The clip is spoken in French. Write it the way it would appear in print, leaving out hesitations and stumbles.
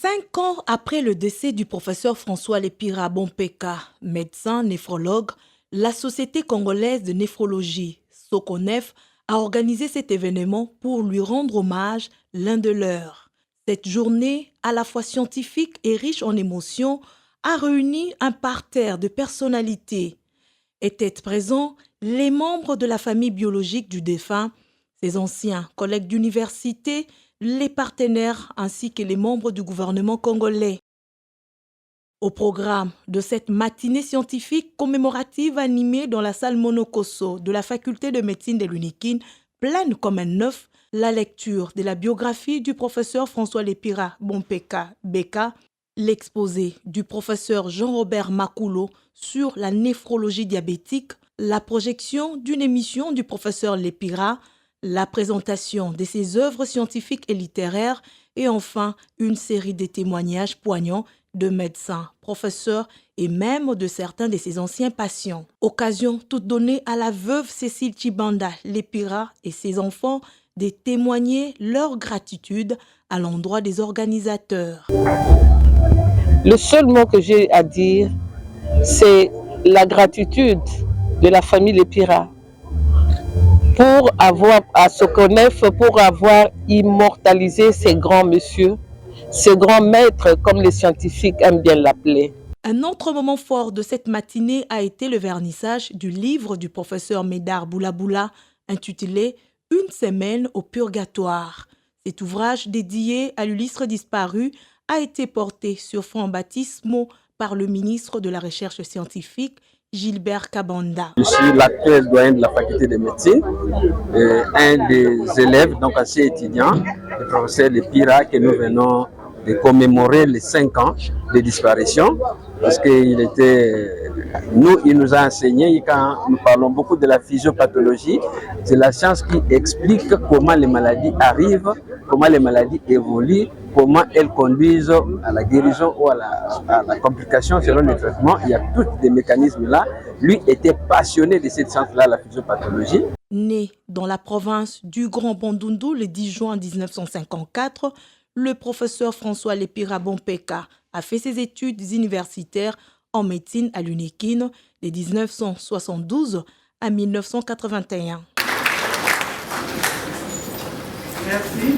5 ans après le décès du professeur François Lépira Bompeka, médecin néphrologue, la Société congolaise de néphrologie, SOCONEF, a organisé cet événement pour lui rendre hommage, l'un de leurs. Cette journée, à la fois scientifique et riche en émotions, a réuni un parterre de personnalités. Étaient présents les membres de la famille biologique du défunt, ses anciens collègues d'université, les partenaires ainsi que les membres du gouvernement congolais. Au programme de cette matinée scientifique commémorative animée dans la salle Monokoso de la faculté de médecine de l'Unikine, pleine comme un œuf, la lecture de la biographie du professeur François Lépira Bompeka Beka, l'exposé du professeur Jean-Robert Makulo sur la néphrologie diabétique, la projection d'une émission du professeur Lépira, la présentation de ses œuvres scientifiques et littéraires et enfin une série de témoignages poignants de médecins, professeurs et même de certains de ses anciens patients. Occasion toute donnée à la veuve Cécile Chibanda Lépira et ses enfants de témoigner leur gratitude à l'endroit des organisateurs. Le seul mot que j'ai à dire, c'est la gratitude de la famille Lépira pour avoir, à SOCONEF, pour avoir immortalisé ces grands messieurs, ces grands maîtres, comme les scientifiques aiment bien l'appeler. Un autre moment fort de cette matinée a été le vernissage du livre du professeur Médard Boulaboula, intitulé « Une semaine au purgatoire ». Cet ouvrage dédié à l'illustre disparu a été porté sur fond baptismaux par le ministre de la Recherche scientifique, Gilbert Kabanda. Je suis l'actuel doyen de la faculté de médecine, un des élèves, donc ancien étudiant, le professeur Lépira, que nous venons de commémorer les 5 ans de disparition, parce qu'il nous a enseigné, quand nous parlons beaucoup de la physiopathologie, c'est la science qui explique comment les maladies arrivent, comment les maladies évoluent, comment elles conduisent à la guérison ou à la complication selon le traitement. Il y a tous ces mécanismes-là. Lui était passionné de cette science-là, la physiopathologie. Né dans la province du Grand Bandundu le 10 juin 1954, le professeur François Lépira Bompeka a fait ses études universitaires en médecine à l'Unikine de 1972 à 1981. Merci.